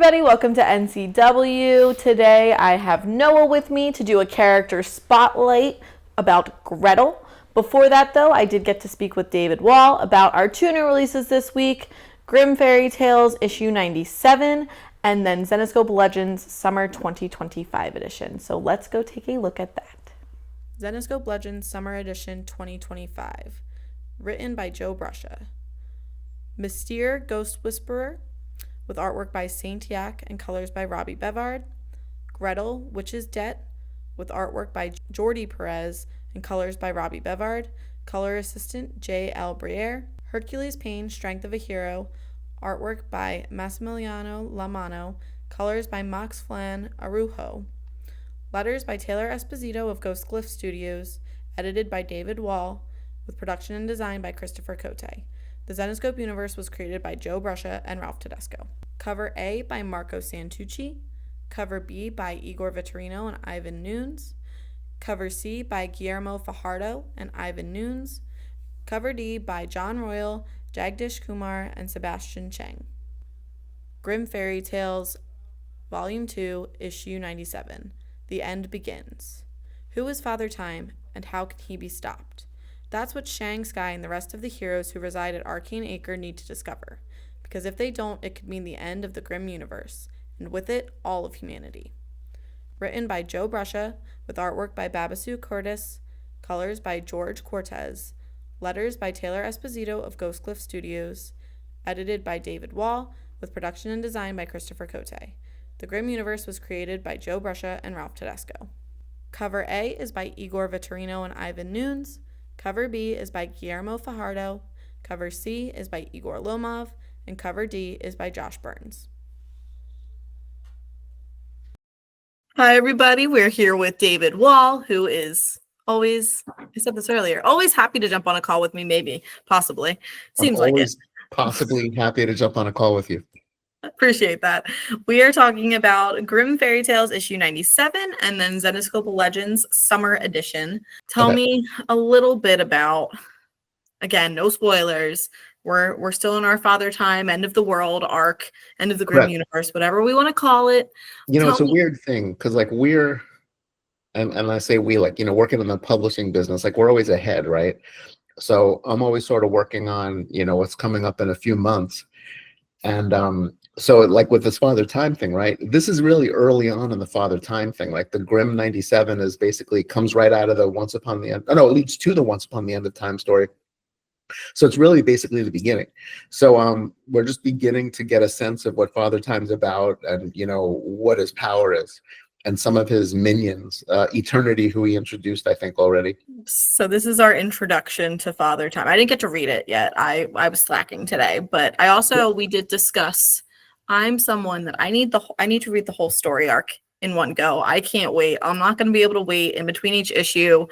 everybody, welcome to NCW. Today I have Noah with me to do a character spotlight about Gretel. Before that though, I did get to speak with David Wall about our two new releases this week, Grimm Fairy Tales issue 97 and then Zenescope Legends Summer 2025 edition. So let's go take a look at that. Zenescope Legends Summer Edition 2025, written by Joe Bruscia. Mystere Ghost Whisperer, with artwork by Saint Yak and colors by Robbie Bevard. Gretel, Witch's Debt, with artwork by Jordi Perez and colors by Robbie Bevard. Color assistant J. L. Briere. Hercules Pain, Strength of a Hero, artwork by Massimiliano Lamano, colors by Max Flan Arujo. Letters by Taylor Esposito of Ghost Glyph Studios, edited by David Wall, with production and design by Christopher Cote. The Zenescope universe was created by Joe Bruscia and Ralph Tedesco. Cover A by Marco Santucci. Cover B by Igor Vitorino and Ivan Nunes. Cover C by Guillermo Fajardo and Ivan Nunes. Cover D by John Royal, Jagdish Kumar, and Sebastian Cheng. Grimm Fairy Tales, Volume 2, Issue 97. The End Begins. Who is Father Time, and how can he be stopped? That's what Shang, Sky, and the rest of the heroes who reside at Arcane Acre need to discover, because if they don't, it could mean the end of the Grimm universe, and with it, all of humanity. Written by Joe Bruscia, with artwork by Babasu Curtis, colors by George Cortez, letters by Taylor Esposito of Ghost Glyph Studios, edited by David Wall, with production and design by Christopher Cote. The Grimm universe was created by Joe Bruscia and Ralph Tedesco. Cover A is by Igor Vitorino and Ivan Nunes. Cover B is by Guillermo Fajardo, cover C is by Igor Lomov, and cover D is by Josh Burns. Hi everybody, we're here with David Wall, who is always, I said this earlier, always happy to jump on a call with me, maybe, possibly. Seems like it. Possibly happy to jump on a call with you. Appreciate that. We are talking about Grimm Fairy Tales issue 97 and then Zenescope Legends Summer Edition. Tell me a little bit about, again, no spoilers. We're still in our Father Time, end of the world arc, end of the Grimm universe, whatever we want to call it. You know, it's a weird thing because like we're, and I say we, like, you know, working in the publishing business, like we're always ahead, right? So I'm always sort of working on, you know, what's coming up in a few months. And so like with this Father Time thing, right? This is really early on in the Father Time thing. Like the Grimm 97 is basically comes right out of the Once Upon the End. Oh, no, it leads to the Once Upon the End of Time story. So it's really basically the beginning. So we're just beginning to get a sense of what Father Time's about and, you know, what his power is. And some of his minions, Eternity, who he introduced, I think, already. So this is our introduction to Father Time. I didn't get to read it yet. I was slacking today, but I also, we did discuss, I'm someone that I need to read the whole story arc in one go. I can't wait. I'm not going to be able to wait in between each issue.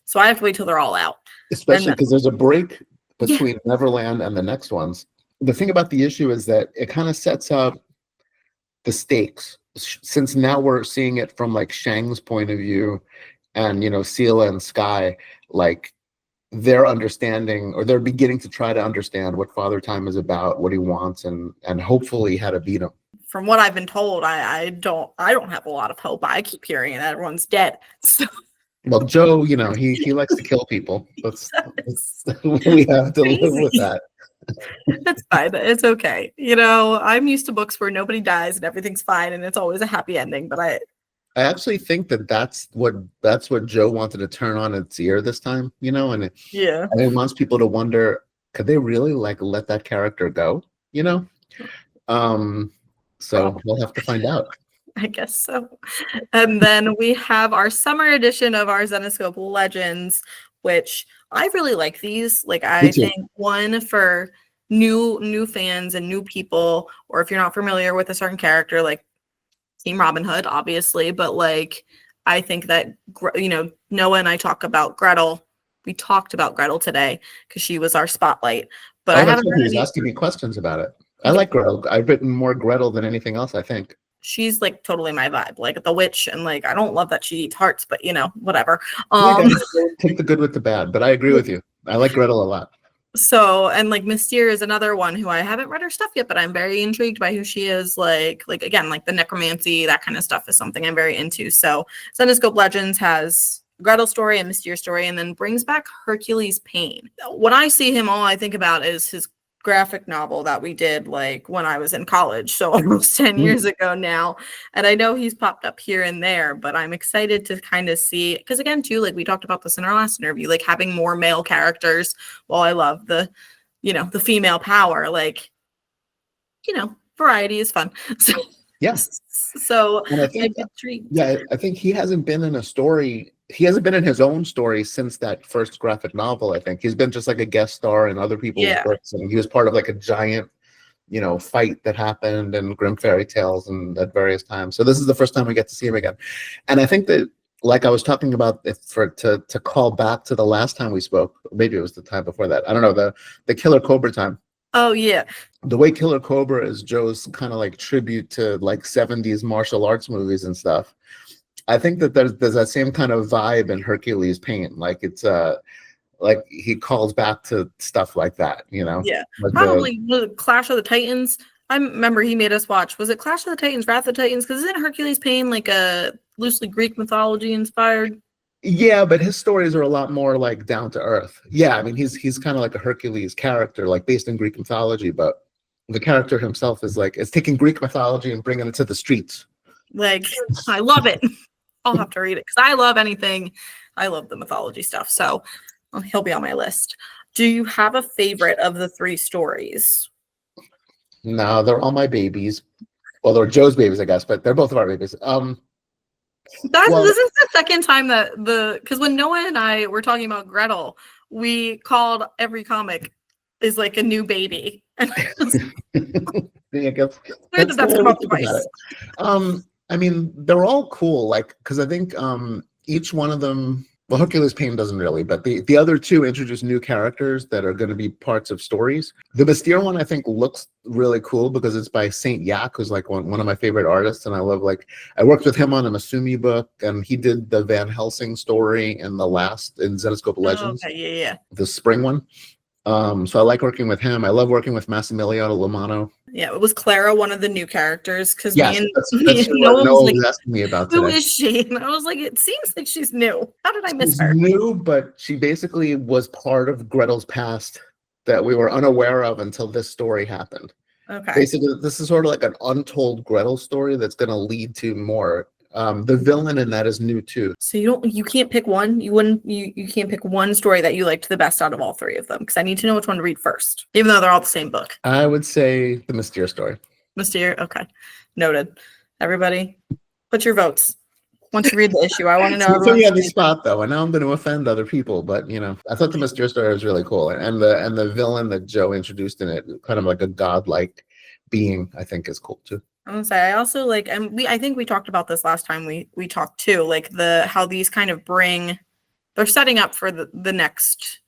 So I have to wait till they're all out. Especially because there's a break between Neverland and the next ones. The thing about the issue is that it kind of sets up the stakes. Since now we're seeing it from like Shang's point of view and, you know, Sela and Sky, like they're understanding or they're beginning to try to understand what Father Time is about, what he wants, and hopefully how to beat him. From what I've been told, I don't have a lot of hope. I keep hearing that everyone's dead. So. Well, Joe, you know, he likes to kill people. We have to live with that. It's fine. It's okay. You know, I'm used to books where nobody dies and everything's fine and it's always a happy ending. But I actually think that's what Joe wanted to turn on its ear this time. You know, and it wants people to wonder, could they really like let that character go? You know, so we'll have to find out. I guess so. And then we have our summer edition of our Zenescope Legends, which I really like these. Like I think one for new fans and new people, or if you're not familiar with a certain character, like Team Robin Hood, obviously, but like I think that, you know, Noah and I talk about Gretel. We talked about Gretel today because she was our spotlight. But I haven't. He was asking me questions about it. I like Gretel. I've written more Gretel than anything else, I think. She's like totally my vibe, like the witch, and like I don't love that she eats hearts, but you know, whatever. Take the good with the bad, but I agree with you. I like Gretel a lot. So, and like Mystere is another one who I haven't read her stuff yet, but I'm very intrigued by who she is. Like again, like the necromancy, that kind of stuff is something I'm very into. So Zenescope Legends has Gretel story and Mystere story, and then brings back Hercules Pain. When I see him, all I think about is his graphic novel that we did like when I was in college, so almost 10 years ago now. And I know he's popped up here and there, but I'm excited to kind of see, because again too, like we talked about this in our last interview, like having more male characters. While I love the, the female power, like, variety is fun. So Yeah. so And I think, I'm intrigued. yeah, I think he hasn't been in a story. He hasn't been in his own story since that first graphic novel. I think he's been just like a guest star in other people's books, and he was part of like a giant, fight that happened in Grimm Fairy Tales and at various times. So this is the first time we get to see him again, and I think that, like I was talking about, to call back to the last time we spoke, maybe it was the time before that. I don't know, the Killer Cobra time. Oh yeah. The way Killer Cobra is Joe's kind of like tribute to like 70s martial arts movies and stuff. I think that there's that same kind of vibe in Hercules Pain. Like it's like he calls back to stuff like that, Yeah. Like Probably the Clash of the Titans. I remember he made us watch. Was it Clash of the Titans, Wrath of the Titans? Because isn't Hercules Pain like a loosely Greek mythology inspired? Yeah, but his stories are a lot more like down to earth. Yeah, I mean he's kind of like a Hercules character, like based in Greek mythology, but the character himself is like, it's taking Greek mythology and bringing it to the streets. Like, I love it. I'll have to read it because I love anything. I love the mythology stuff. So he'll be on my list. Do you have a favorite of the 3 stories? No, they're all my babies. Well, they're Joe's babies, I guess, but they're both of our babies. This is the second time that because when Noah and I were talking about Gretel, we called every comic is like a new baby. Yeah, that's come up twice. I mean, they're all cool, like, because I think each one of them, well, Hercules Pain doesn't really, but the other 2 introduce new characters that are going to be parts of stories. The Mystere one, I think, looks really cool because it's by Saint Yak, who's like one of my favorite artists, and I worked with him on a Masumi book, and he did the Van Helsing story in Zenescope Legends. Okay, yeah. The spring one. So I like working with him. I love working with Massimiliano Romano. Yeah, it was Clara, one of the new characters, because that's Noah was like, asking me about who today. is she? And I was like, it seems like she's new. How did I miss her? New, but she basically was part of Gretel's past that we were unaware of until this story happened. Okay. Basically, this is sort of like an untold Gretel story that's going to lead to more. The villain in that is new too. So you can't pick one. You can't pick one story that you liked the best out of all 3 of them, because I need to know which one to read first, even though they're all the same book. I would say the Mystere story. Mystere, okay, noted. Everybody, put your votes. Once you read the issue, I want to know. Put me on the spot though, and now I'm going to offend other people, but I thought the Mystere story was really cool, and the villain that Joe introduced in it, kind of like a godlike being, I think is cool too. I'm gonna say I also like, and I think we talked about this last time we talked too, like how these kind of they're setting up for the next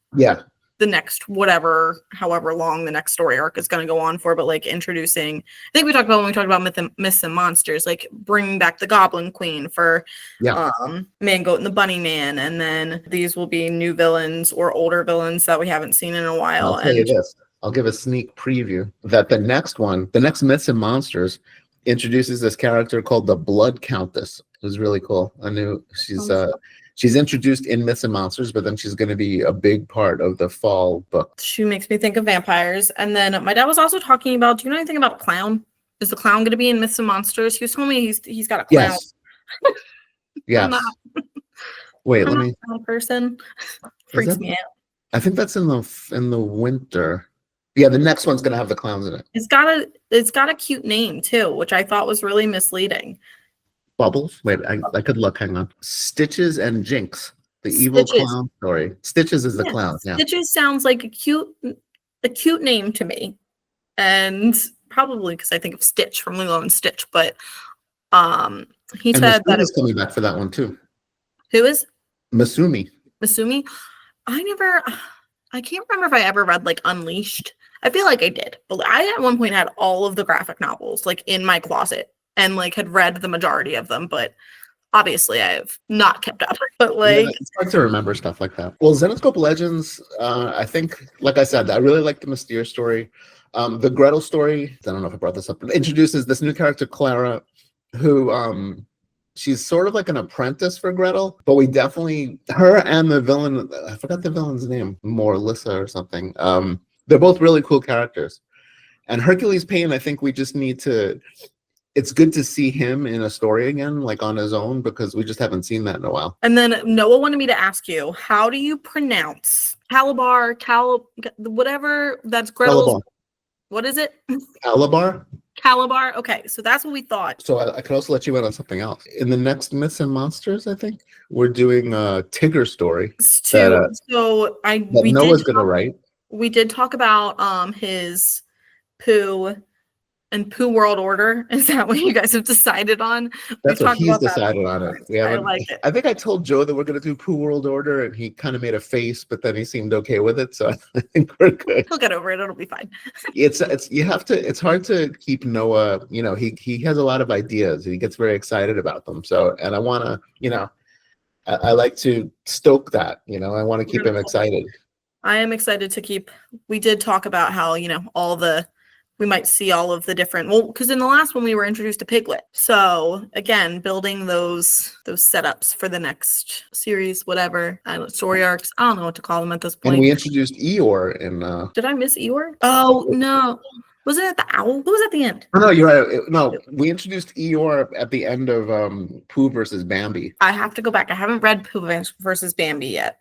however long the next story arc is going to go on for, but like introducing, I think we talked about when we talked about Myths and Monsters, like bringing back the Goblin Queen for Man Goat and the Bunny Man, and then these will be new villains or older villains that we haven't seen in a while. I'll tell you this. I'll give a sneak preview that the next Myths and Monsters, introduces this character called the Blood Countess. It was really cool. I knew she's introduced in Myths and Monsters, but then she's going to be a big part of the fall book. She makes me think of vampires. And then my dad was also talking about, do you know anything about a clown? Is the clown going to be in Myths and Monsters? He was telling me he's got a clown. Yes. Wait, let me. Clown person freaks me out. I think that's in the winter. Yeah, the next one's gonna have the clowns in it. It's got a cute name too, which I thought was really misleading. Bubbles? Wait, I could look. Hang on. Stitches and Jinx, the evil clown story. Stitches is the clown. Yeah. Stitches sounds like a cute name to me, and probably because I think of Stitch from Lilo and Stitch. But he said that is coming back for that one too. Who is? Masumi. I can't remember if I ever read like Unleashed. I feel like I did, but I at one point had all of the graphic novels like in my closet and like had read the majority of them, but obviously I have not kept up, but Yeah, like, it's hard to remember stuff like that. Well, Zenescope Legends, I think, like I said, I really like the Mystere story. The Gretel story, I don't know if I brought this up, but introduces this new character, Clara, who she's sort of like an apprentice for Gretel, but we definitely, her and the villain, I forgot the villain's name, Morlissa or something. They're both really cool characters. And Hercules Payne, I think we just need to, it's good to see him in a story again, like on his own, because we just haven't seen that in a while. and then Noah wanted me to ask you, how do you pronounce whatever that's Gretel's, Calabar. what is it? Calabar? Calabar? Okay, so that's what we thought. So I could also let you in on something else. In the next Myths and Monsters, I think, we're doing a Tigger story that, So that we Noah's going to write. we did talk about his Pooh and Pooh World Order. Is that what you guys have decided on? That's we what talked he's about decided on it. We I haven't. like it. I think I told Joe that we're going to do Pooh World Order, and he kind of made a face, but then he seemed okay with it. So I think we're good. He'll get over it. It'll be fine. It's you have to. It's hard to keep Noah. You know, he has a lot of ideas, and he gets very excited about them. So, and I want to, you know, I like to stoke that. You know, I want to keep him excited. I am excited to keep. We did talk about how, you know, we might see all of the different, well, because in the last one we were introduced to Piglet. So again, building those setups for the next series, whatever, I don't know, story arcs. I don't know what to call them at this point. And we introduced Eeyore in. Did I miss Eeyore? Oh no, was it at the owl? Who was at the end? Oh, no, you're right. No, we introduced Eeyore at the end of Pooh versus Bambi. I have to go back. I haven't read Pooh versus Bambi yet.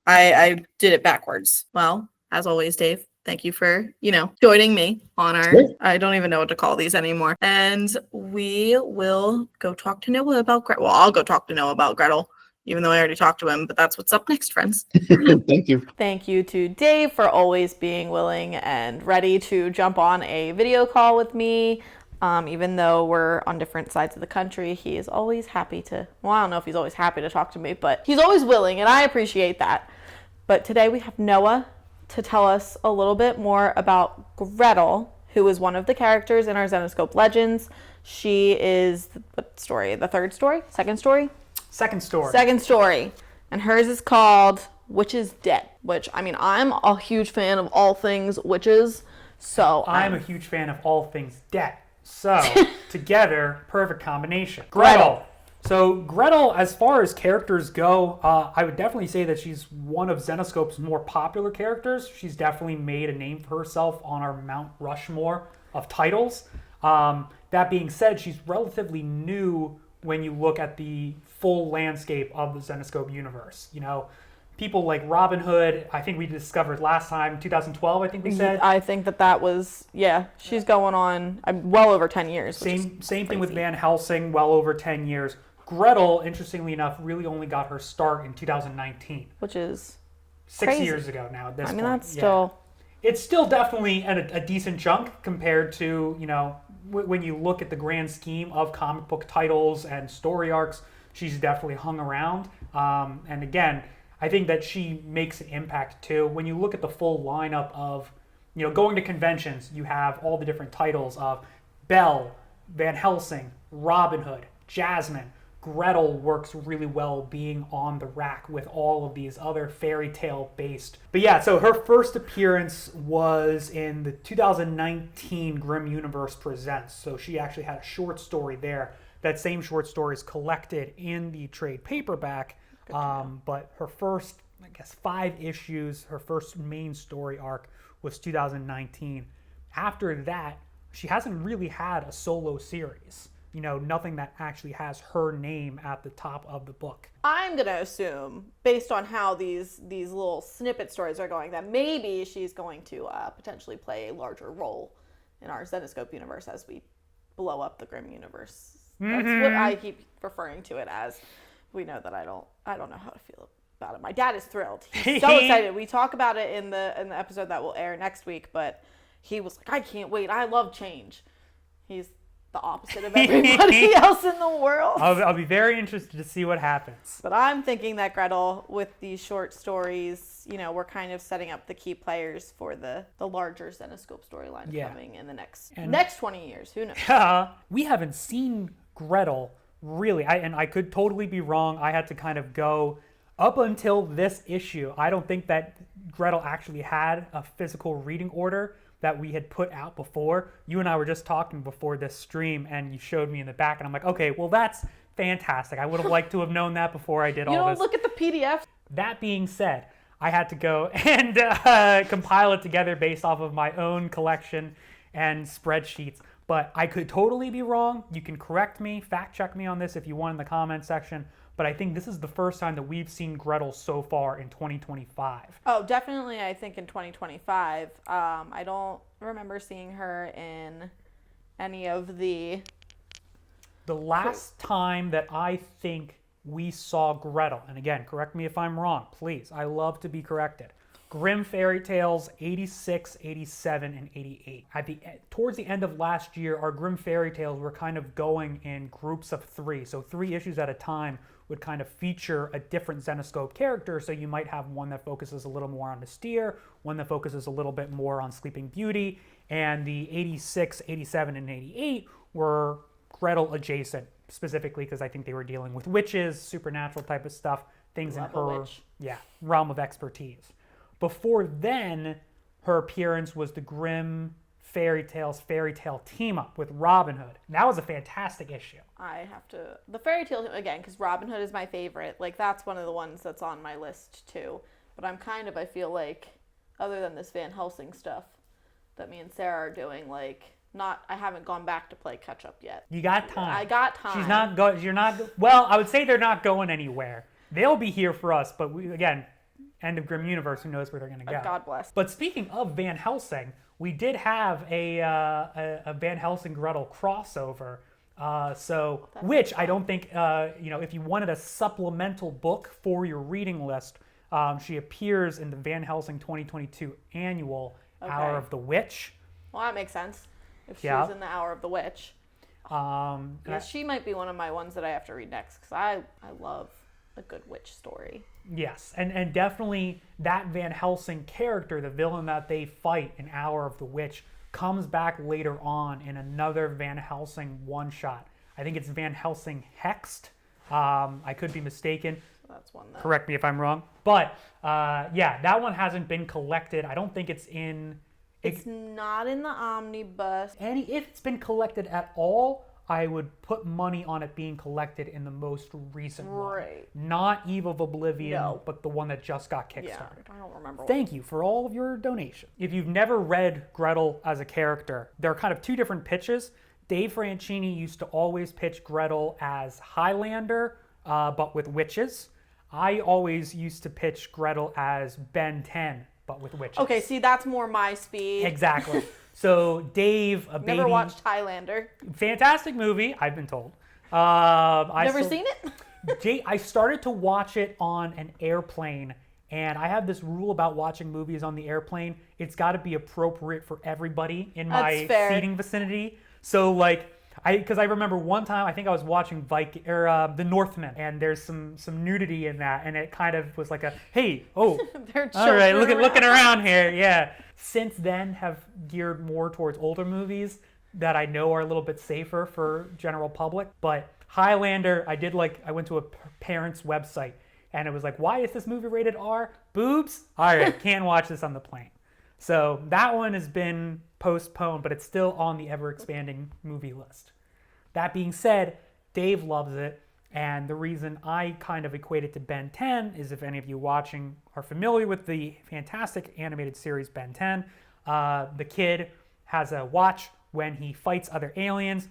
I did it backwards. Well, as always, Dave, thank you for, you know, joining me on our, Sure. I don't even know what to call these anymore. And we will go talk to Noah about Gretel. Well, I'll go talk to Noah about Gretel, even though I already talked to him, but that's what's up next, friends. Thank you. Thank you to Dave for always being willing and ready to jump on a video call with me. Even though we're on different sides of the country, he is always happy to, well, I don't know if he's always happy to talk to me, but he's always willing, and I appreciate that. But today we have Noah to tell us a little bit more about Gretel, who is one of the characters in our Zenescope Legends. She is, what story? The third story? Second story? Second story. Second story. And hers is called Witch's Dead, which, I mean, I'm a huge fan of all things witches, so I'm a huge fan of all things debt. So, together, perfect combination. Gretel. So, Gretel, as far as characters go, I would definitely say that she's one of Zenescope's more popular characters. She's definitely made a name for herself on our Mount Rushmore of titles. That being said, she's relatively new when you look at the full landscape of the Zenescope universe. You know, people like Robin Hood, I think we discovered last time, 2012, I think we said. I think that was, yeah, she's going on well over 10 years. Same thing with Van Helsing, well over 10 years. Gretel, interestingly enough, really only got her start in 2019. Which is 6 crazy. years ago now at this point. I mean, that's still... It's still definitely a decent chunk compared to, you know, when you look at the grand scheme of comic book titles and story arcs, she's definitely hung around. And again, I think that she makes an impact too. When you look at the full lineup of, you know, going to conventions, you have all the different titles of Belle, Van Helsing, Robin Hood, Jasmine. Gretel works really well being on the rack with all of these other fairy tale based. But yeah, so her first appearance was in the 2019 Grimm Universe Presents. So she actually had a short story there. That same short story is collected in the trade paperback. But her first, I guess, 5 issues, her first main story arc was 2019. After that, she hasn't really had a solo series. You know, nothing that actually has her name at the top of the book. I'm going to assume, based on how these little snippet stories are going, that maybe she's going to potentially play a larger role in our Zenescope universe as we blow up the Grimm universe. That's what I keep referring to it as. We know that I don't know how to feel about it. My dad is thrilled. He's so excited. We talk about it in the episode that will air next week, but he was like, I can't wait. I love change. He's the opposite of everybody else in the world. I'll be very interested to see what happens. But I'm thinking that Gretel, with these short stories, you know, we're kind of setting up the key players for the larger Zenescope storyline coming in the next 20 years. Who knows? We haven't seen Gretel really, I could totally be wrong. I had to kind of go up until this issue. I don't think that Gretel actually had a physical reading order that we had put out before. You and I were just talking before this stream, and you showed me in the back, and I'm like, okay, well, that's fantastic. I would have liked to have known that before I did all this. You don't look at the PDF. That being said, I had to go and compile it together based off of my own collection and spreadsheets. But I could totally be wrong. You can correct me, fact check me on this if you want in the comment section. But I think this is the first time that we've seen Gretel so far in 2025. Oh, definitely, I think in 2025. I don't remember seeing her in any of the... The last time that I think we saw Gretel, and again, correct me if I'm wrong, please. I love to be corrected. Grimm Fairy Tales 86, 87, and 88. Towards the end of last year, our Grimm Fairy Tales were kind of going in groups of 3. So 3 issues at a time would kind of feature a different Zenescope character. So you might have one that focuses a little more on Mystere, one that focuses a little bit more on Sleeping Beauty, and the 86, 87, and 88 were Gretel adjacent, specifically because I think they were dealing with witches, supernatural type of stuff, things in her realm of expertise. Before then, her appearance was the Grimm Fairy Tales fairy tale team up with Robin Hood. And that was a fantastic issue. I have to... The fairy tale, again, because Robin Hood is my favorite. Like, that's one of the ones that's on my list, too. But I feel like, other than this Van Helsing stuff that me and Sarah are doing, like... I haven't gone back to play catch up yet. You got time. I got time. She's not going. You're not. Well, I would say they're not going anywhere. They'll be here for us, but again, end of Grimm Universe. Who knows where they're going to go? God bless. But speaking of Van Helsing, we did have a Van Helsing Gretel crossover. Which I don't think if you wanted a supplemental book for your reading list, she appears in the Van Helsing 2022 annual Hour of the Witch. Well, that makes sense. If she was in the Hour of the Witch. She might be one of my ones that I have to read next because I love a good witch story. Yes, and definitely that Van Helsing character, the villain that they fight in Hour of the Witch, comes back later on in another Van Helsing one-shot. I think it's Van Helsing Hexed. I could be mistaken. That's one. Correct me if I'm wrong. But that one hasn't been collected. I don't think it's in... It's not in the omnibus. If it's been collected at all, I would put money on it being collected in the most recent one. Not Eve of Oblivion, but the one that just got kickstarted. Yeah, I don't remember. Thank you for all of your donation. If you've never read Gretel as a character, there are kind of 2 different pitches. Dave Franchini used to always pitch Gretel as Highlander, but with witches. I always used to pitch Gretel as Ben 10. But with witches. Okay, see, that's more my speed. Exactly. So Dave, Never watched Highlander. Fantastic movie, I've been told. Never seen it? I started to watch it on an airplane, and I have this rule about watching movies on the airplane. It's got to be appropriate for everybody in my seating vicinity. So, because I remember one time, I think I was watching The Northman, and there's some nudity in that, and it kind of was like all right, looking around here, yeah. Since then, have geared more towards older movies that I know are a little bit safer for general public. But Highlander, I went to a parent's website, and it was like, why is this movie rated R? Boobs? All right, can't watch this on the plane. So that one has been postponed, but it's still on the ever-expanding movie list. That being said, Dave loves it, and the reason I kind of equate it to Ben 10 is if any of you watching are familiar with the fantastic animated series Ben 10, the kid has a watch. When he fights other aliens,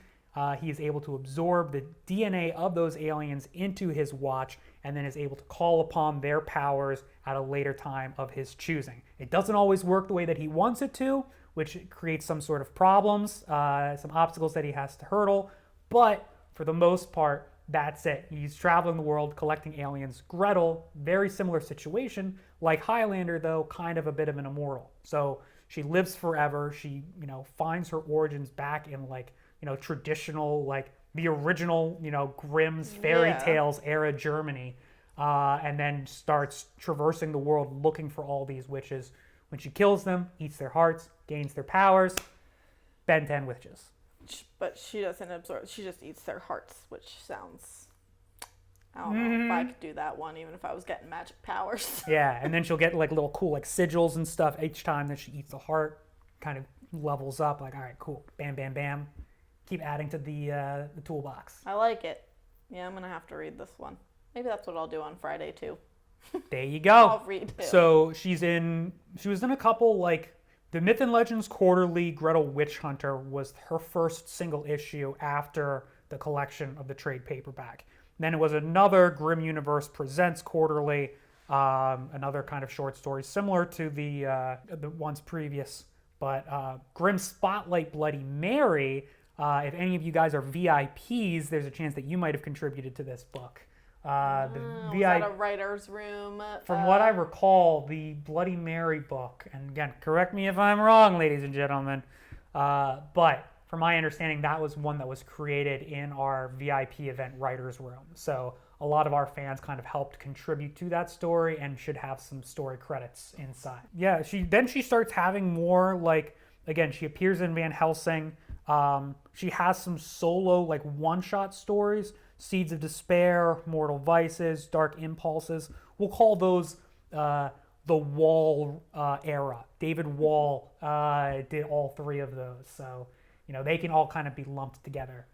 he is able to absorb the DNA of those aliens into his watch and then is able to call upon their powers at a later time of his choosing. It doesn't always work the way that he wants it to, which creates some sort of problems, some obstacles that he has to hurdle, but for the most part, that's it. He's traveling the world collecting aliens. Gretel, very similar situation, like Highlander though, kind of a bit of an immortal. So she lives forever. She, finds her origins back in traditional, the original, Grimm's fairy tales era Germany, and then starts traversing the world looking for all these witches. When she kills them, eats their hearts, gains their powers, Ben 10 witches. But she doesn't absorb. She just eats their hearts, which sounds. I don't know if I could do that one, even if I was getting magic powers. Yeah, and then she'll get like little cool like sigils and stuff each time that she eats the heart. Kind of levels up. Like, all right, cool, bam, bam, bam. Keep adding to the toolbox. I like it. Yeah, I'm gonna have to read this one. Maybe that's what I'll do on Friday too. There you go. I'll read too. So she was in a couple like the Myth and Legends Quarterly. Gretel Witch Hunter was her first single issue after the collection of the trade paperback. Then it was another Grimm Universe Presents Quarterly, another kind of short story similar to the ones previous. But Grimm Spotlight Bloody Mary, if any of you guys are VIPs, there's a chance that you might have contributed to this book. Was that a writer's room? From what I recall, the Bloody Mary book, and again, correct me if I'm wrong, ladies and gentlemen, but from my understanding, that was one that was created in our VIP event writer's room. So a lot of our fans kind of helped contribute to that story and should have some story credits inside. Yeah, she starts having more like, again, she appears in Van Helsing. She has some solo like one-shot stories, Seeds of Despair, Mortal Vices, Dark Impulses. We'll call those the Wall era. David Wall did all three of those. So, they can all kind of be lumped together.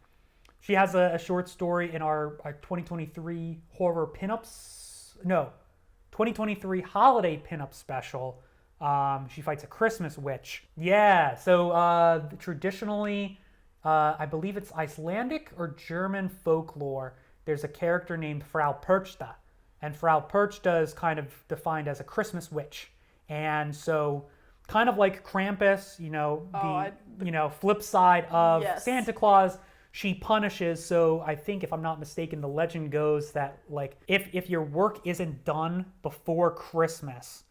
She has a short story in our 2023 horror pinups. No, 2023 holiday pinup special. She fights a Christmas witch. Yeah, so traditionally, I believe it's Icelandic or German folklore. There's a character named Frau Perchta, and Frau Perchta is kind of defined as a Christmas witch. And so, kind of like Krampus, flip side of Santa Claus, she punishes. So I think, if I'm not mistaken, the legend goes that like if your work isn't done before Christmas,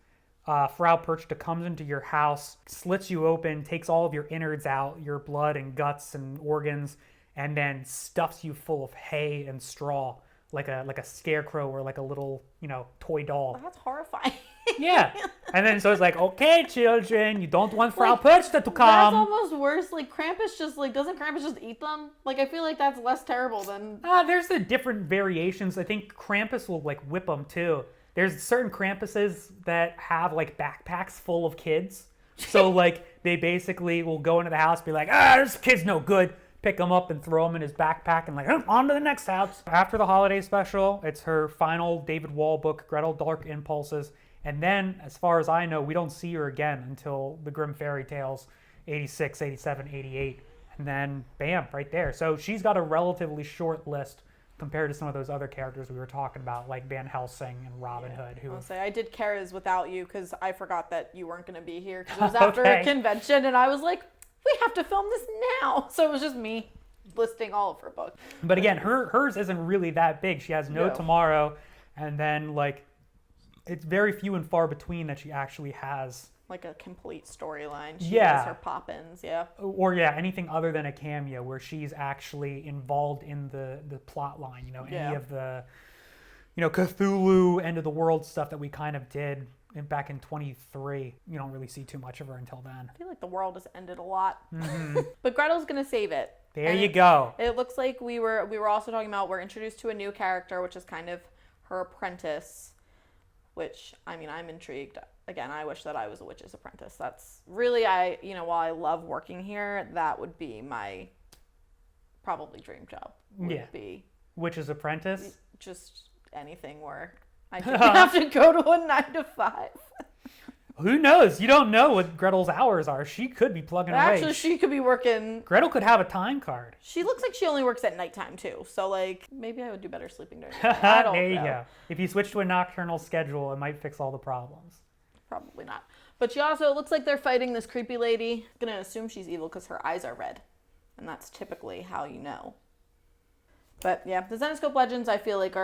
Frau Perchta comes into your house, slits you open, takes all of your innards out, your blood and guts and organs, and then stuffs you full of hay and straw, like a scarecrow or like a little, toy doll. That's horrifying. Yeah. And then so it's like, okay, children, you don't want Frau Perchta to come. That's almost worse. Like Krampus doesn't Krampus just eat them? Like I feel like that's less terrible than. There's the different variations. I think Krampus will like whip them too. There's certain Krampuses that have like backpacks full of kids. So like they basically will go into the house, be like, this kid's no good. Pick him up and throw him in his backpack and like, on to the next house. After the holiday special, it's her final David Wall book, Gretel Dark Impulses. And then, as far as I know, we don't see her again until the Grimm Fairy Tales 86, 87, 88. And then, bam, right there. So she's got a relatively short list compared to some of those other characters we were talking about, like Van Helsing and Robin Hood. I'll say I did Kara's without you because I forgot that you weren't going to be here because it was after a convention, and I was like, we have to film this now. So it was just me listing all of her books. But again, hers isn't really that big. She has No Tomorrow, and then like it's very few and far between that she actually has like a complete storyline. She has her pop-ins, or anything other than a cameo where she's actually involved in the plot line. Any of the Cthulhu end of the world stuff that we kind of did back in 23. You don't really see too much of her until then. I feel like the world has ended a lot. Mm-hmm. But Gretel's gonna save it. There you go. It looks like we were also talking about, we're introduced to a new character, which is kind of her apprentice, which, I mean, I'm intrigued. Again, I wish that I was a witch's apprentice. That's really, while I love working here, that would be my probably dream job. Would be witch's apprentice? Just anything where I didn't have to go to a 9 to 5. Who knows? You don't know what Gretel's hours are. She could be plugging away. Actually, she could be working. Gretel could have a time card. She looks like she only works at nighttime too. So like maybe I would do better sleeping during the night. I don't know. There you go. If you switch to a nocturnal schedule, it might fix all the problems. Probably not. But she also, it looks like they're fighting this creepy lady. I'm gonna assume she's evil because her eyes are red. And that's typically how you know. But yeah, the Zenescope Legends I feel like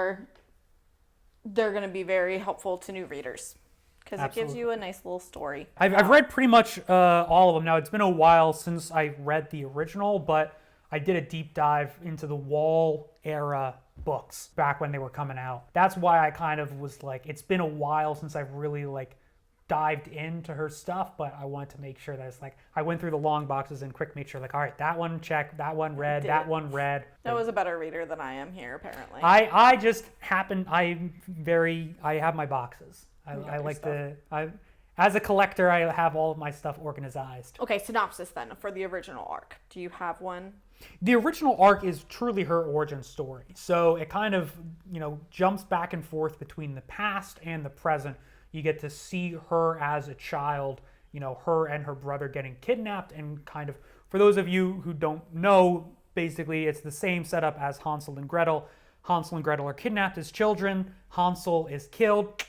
they're gonna be very helpful to new readers. Because it gives you a nice little story. I've read pretty much all of them. Now, it's been a while since I read the original, but I did a deep dive into the Wall era books back when they were coming out. That's why I kind of was like, it's been a while since I've really like dived into her stuff, but I wanted to make sure that it's like I went through the long boxes and quick made sure like, all right, that one check, that one read, that one read. That was a better reader than I am here, apparently. I just happen I have my boxes. I like as a collector, I have all of my stuff organized. Okay, synopsis then for the original arc. Do you have one? The original arc is truly her origin story. So it kind of, jumps back and forth between the past and the present. You get to see her as a child, her and her brother getting kidnapped, and kind of, for those of you who don't know, basically it's the same setup as Hansel and Gretel. Hansel and Gretel are kidnapped as children. Hansel is killed.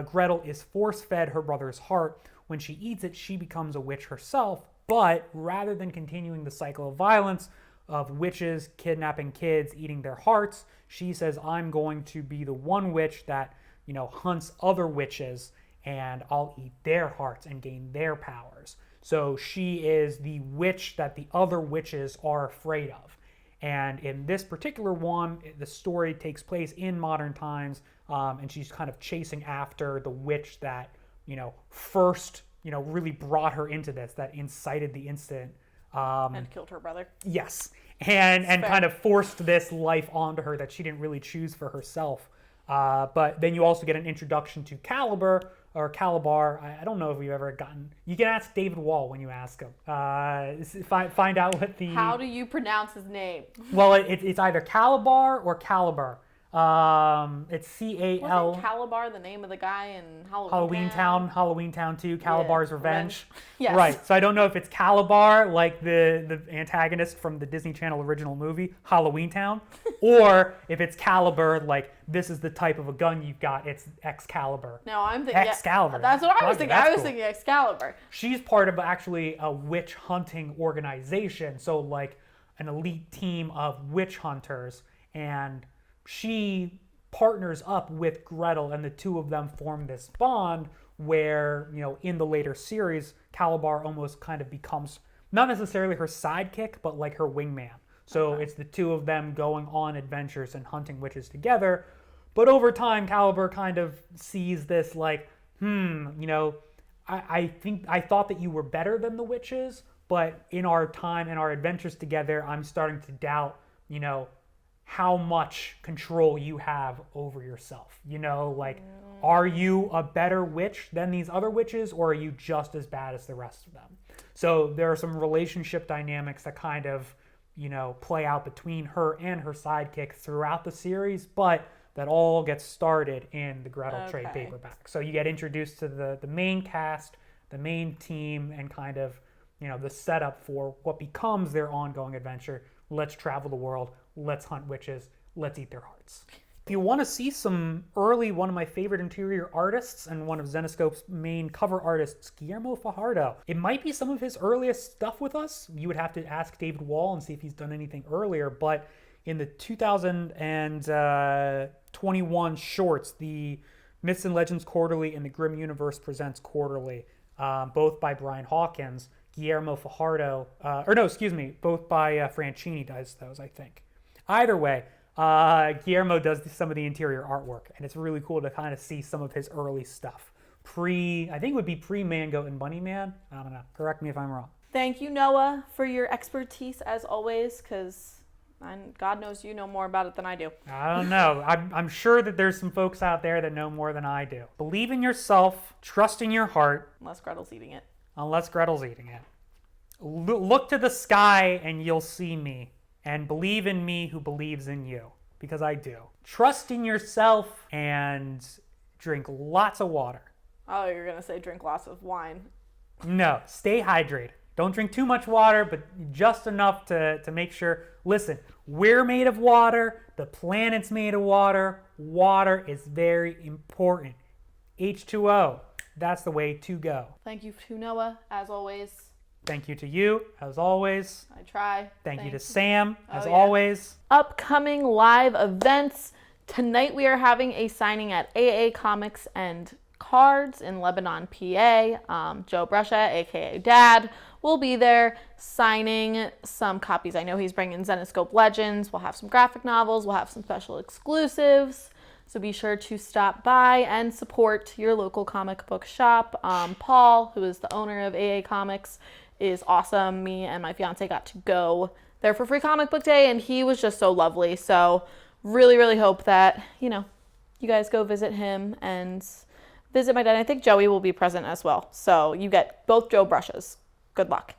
Gretel is force-fed her brother's heart. When she eats it, she becomes a witch herself. But rather than continuing the cycle of violence of witches kidnapping kids, eating their hearts, she says, I'm going to be the one witch that, hunts other witches, and I'll eat their hearts and gain their powers. So she is the witch that the other witches are afraid of. And in this particular one, the story takes place in modern times, and she's kind of chasing after the witch that, first, really brought her into this, that incited the incident. And killed her brother. Yes. And kind of forced this life onto her that she didn't really choose for herself. But then you also get an introduction to Calibar. I don't know if you've ever gotten... You can ask David Wall when you ask him. Find out what the... How do you pronounce his name? Well, it's either Calibar or Calibar. It's C-A-L... Wasn't Calibar the name of the guy in Halloween Town? Halloween Town 2, Calibar's Revenge. Yes. Right, so I don't know if it's Calibar, like the antagonist from the Disney Channel original movie, Halloween Town, or if it's Caliber, like this is the type of a gun you've got, it's Excalibur. No, I'm thinking... Excalibur. That's what I was thinking. I was cool. thinking Excalibur. She's part of actually a witch hunting organization, so like an elite team of witch hunters, and she partners up with Gretel, and the two of them form this bond where, in the later series, Calibar almost kind of becomes not necessarily her sidekick, but like her wingman. So It's the two of them going on adventures and hunting witches together. But over time, Calibar kind of sees this like, I think I thought that you were better than the witches, but in our time and our adventures together, I'm starting to doubt, how much control you have over yourself. Are you a better witch than these other witches, or are you just as bad as the rest of them? So there are some relationship dynamics that kind of, play out between her and her sidekick throughout the series, but that all gets started in the Gretel trade paperback. So you get introduced to the main cast, the main team, and kind of, the setup for what becomes their ongoing adventure. Let's travel the world. Let's hunt witches. Let's eat their hearts. If you want to see one of my favorite interior artists and one of Zenescope's main cover artists, Guillermo Fajardo, it might be some of his earliest stuff with us. You would have to ask David Wall and see if he's done anything earlier, but in the 2021 shorts, the Myths and Legends Quarterly and the Grimm Universe Presents Quarterly, both by Brian Hawkins, Guillermo Fajardo, both by Franchini does those, I think. Either way, Guillermo does some of the interior artwork, and it's really cool to kind of see some of his early stuff. I think it would be pre-Mango and Bunny Man. I don't know. Correct me if I'm wrong. Thank you, Noah, for your expertise as always, because God knows you know more about it than I do. I don't know. I'm sure that there's some folks out there that know more than I do. Believe in yourself, trust in your heart. Unless Gretel's eating it. Look to the sky and you'll see me. And believe in me who believes in you. Because I do. Trust in yourself and drink lots of water. Oh, you're going to say drink lots of wine. No, stay hydrated. Don't drink too much water, but just enough to make sure. Listen, we're made of water. The planet's made of water. Water is very important. H2O, that's the way to go. Thank you to Noah, as always. Thank you to you, as always. I try. Thank you to Sam, as always. Upcoming live events. Tonight we are having a signing at AA Comics and Cards in Lebanon, PA. Joe Brescia, aka Dad, will be there signing some copies. I know he's bringing Zenescope Legends. We'll have some graphic novels. We'll have some special exclusives. So be sure to stop by and support your local comic book shop. Paul, who is the owner of AA Comics, is awesome. Me and my fiance got to go there for free comic book day, and he was just so lovely. So really, really hope that, you guys go visit him and visit my dad. I think Joey will be present as well. So you get both Joe brushes. Good luck.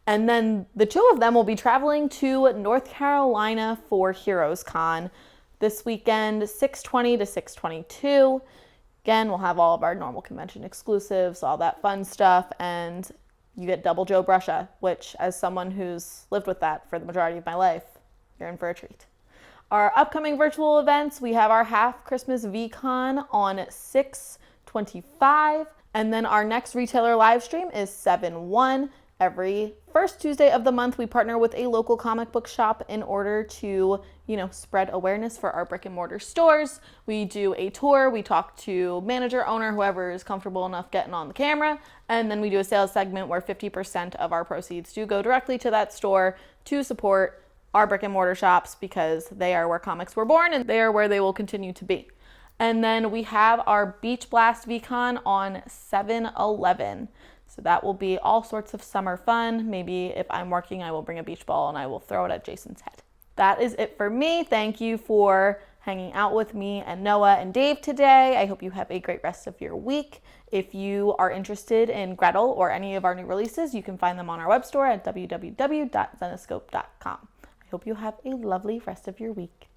And then the two of them will be traveling to North Carolina for Heroes Con this weekend, 6/20 to 6/22. Again, we'll have all of our normal convention exclusives, all that fun stuff, and you get double Joe Brusha, which, as someone who's lived with that for the majority of my life, you're in for a treat. Our upcoming virtual events, we have our Half Christmas VCon on 6/25, and then our next retailer live stream is 7/1. Every first Tuesday of the month, we partner with a local comic book shop in order to, spread awareness for our brick and mortar stores. We do a tour, we talk to manager, owner, whoever is comfortable enough getting on the camera, and then we do a sales segment where 50% of our proceeds do go directly to that store to support our brick and mortar shops, because they are where comics were born and they are where they will continue to be. And then we have our Beach Blast VCon on 7/11. So that will be all sorts of summer fun. Maybe if I'm working, I will bring a beach ball and I will throw it at Jason's head. That is it for me. Thank you for hanging out with me and Noah and Dave today. I hope you have a great rest of your week. If you are interested in Gretel or any of our new releases, you can find them on our web store at www.zenescope.com. I hope you have a lovely rest of your week.